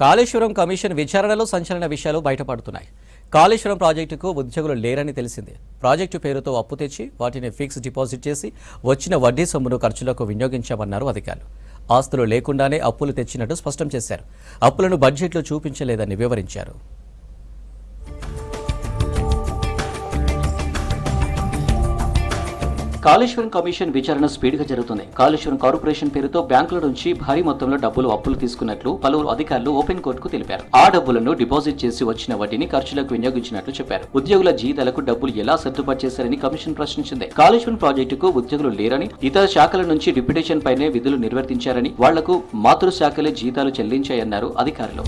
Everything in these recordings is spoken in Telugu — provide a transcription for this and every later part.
కాళేశ్వరం కమిషన్ విచారణలో సంచలన విషయాలు బయటపడుతున్నాయి. కాళేశ్వరం ప్రాజెక్టుకు ఉద్యోగులు లేరని తెలిసింది. ప్రాజెక్టు పేరుతో అప్పు తెచ్చి వాటిని ఫిక్స్ డిపాజిట్ చేసి వచ్చిన వడ్డీ సొమ్మును ఖర్చులకు వినియోగించామన్నారు అధికారులు. ఆస్తులు లేకుండానే అప్పులు తెచ్చినట్టు స్పష్టం చేశారు. అప్పులను బడ్జెట్లో చూపించలేదని వివరించారు. కాళేశ్వరం కమిషన్ విచారణ స్పీడ్గా జరుగుతుంది. కాళేశ్వరం కార్పొరేషన్ పేరుతో బ్యాంకుల నుంచి భారీ మొత్తంలో అప్పులు తీసుకున్నట్లు పలువురు అధికారులు ఓపెన్ కోర్టుకు తెలిపారు. ఆ డబ్బులను డిపాజిట్ చేసి వచ్చిన వడ్డీని ఖర్చులకు వినియోగించినట్లు చెప్పారు. ఉద్యోగుల జీతాలకు డబ్బులు ఎలా సర్దుబాటు చేశారని కమిషన్ ప్రశ్నించింది. కాళేశ్వరం ప్రాజెక్టుకు ఉద్యోగులు లేరని, ఇతర శాఖల నుంచి డిప్యుటేషన్ పైనే విధులు నిర్వర్తించారని, వాళ్లకు మాతృ శాఖలే జీతాలు చెల్లించాయన్నారు అధికారులు.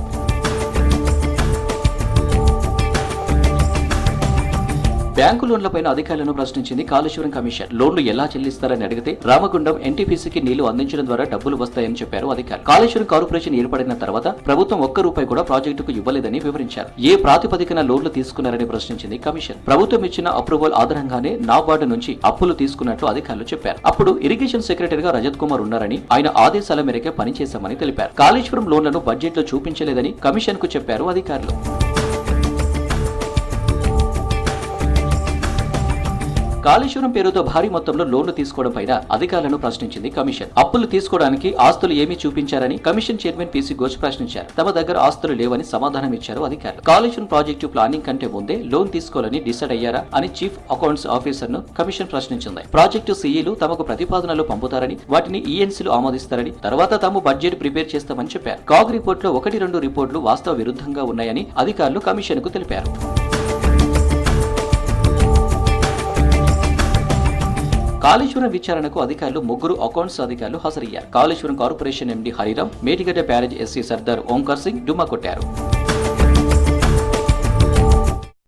బ్యాంకు లోన్లపైన అధికారులను ప్రశ్నించింది కాళేశ్వరం కమిషన్. లోన్లు ఎలా చెల్లిస్తారని అడిగితే రామగుండం ఎన్టీపీసీకి నీళ్లు అందించడం ద్వారా డబ్బులు వస్తాయని చెప్పారు అధికారులు. కాళేశ్వరం కార్పొరేషన్ ఏర్పడిన తర్వాత ప్రభుత్వం ఒక్క రూపాయి కూడా ప్రాజెక్టుకు ఇవ్వలేదని వివరించారు. ఏ ప్రాతిపదికన లోన్లు తీసుకున్నారని ప్రశ్నించింది కమిషన్. ప్రభుత్వం ఇచ్చిన అప్రూవల్ ఆధారంగానే నాబార్డు నుంచి అప్పులు తీసుకున్నట్లు అధికారులు చెప్పారు. అప్పుడు ఇరిగేషన్ సెక్రటరీగా రజత్ కుమార్ ఉన్నారని, ఆయన ఆదేశాల మేరకే పనిచేశామని తెలిపారు. కాళేశ్వరం లోన్లను బడ్జెట్లో చూపించలేదని కమిషన్ కు చెప్పారు అధికారులు. కాళేశ్వరం పేరుతో భారీ మొత్తంలో లోన్లు తీసుకోవడం పైన అధికారులను ప్రశ్నించింది కమిషన్. అప్పులు తీసుకోవడానికి ఆస్తులు ఏమీ చూపించారని కమిషన్ చైర్మన్ పీసీ ఘోష్ ప్రశ్నించారు. తమ దగ్గర ఆస్తులు లేవని సమాధానం ఇచ్చారు అధికారులు. కాళేశ్వరం ప్రాజెక్టు ప్లానింగ్ కంటే ముందే లోన్ తీసుకోవాలని డిసైడ్ అయ్యారా అని చీఫ్ అకౌంట్స్ ఆఫీసర్ ను కమిషన్ ప్రశ్నించింది. ప్రాజెక్టు సీఈలు తమకు ప్రతిపాదనలు పంపుతారని, వాటిని ఈఎన్సీలు ఆమోదిస్తారని, తర్వాత తాము బడ్జెట్ ప్రిపేర్ చేస్తామని చెప్పారు. కాగ్ రిపోర్ట్ లో 1-2 రిపోర్టులు వాస్తవ విరుద్ధంగా ఉన్నాయని అధికారులు కమిషన్ కు తెలిపారు. కాళేశ్వరం విచారణకు అధికారులు 3 అకౌంట్స్ అధికారులు హాజరయ్యారు. Kaleshwaram corporation MD Hariram, Medigadda barrage SC Sardar Omkar Singh డుమ్మా కొట్టారు.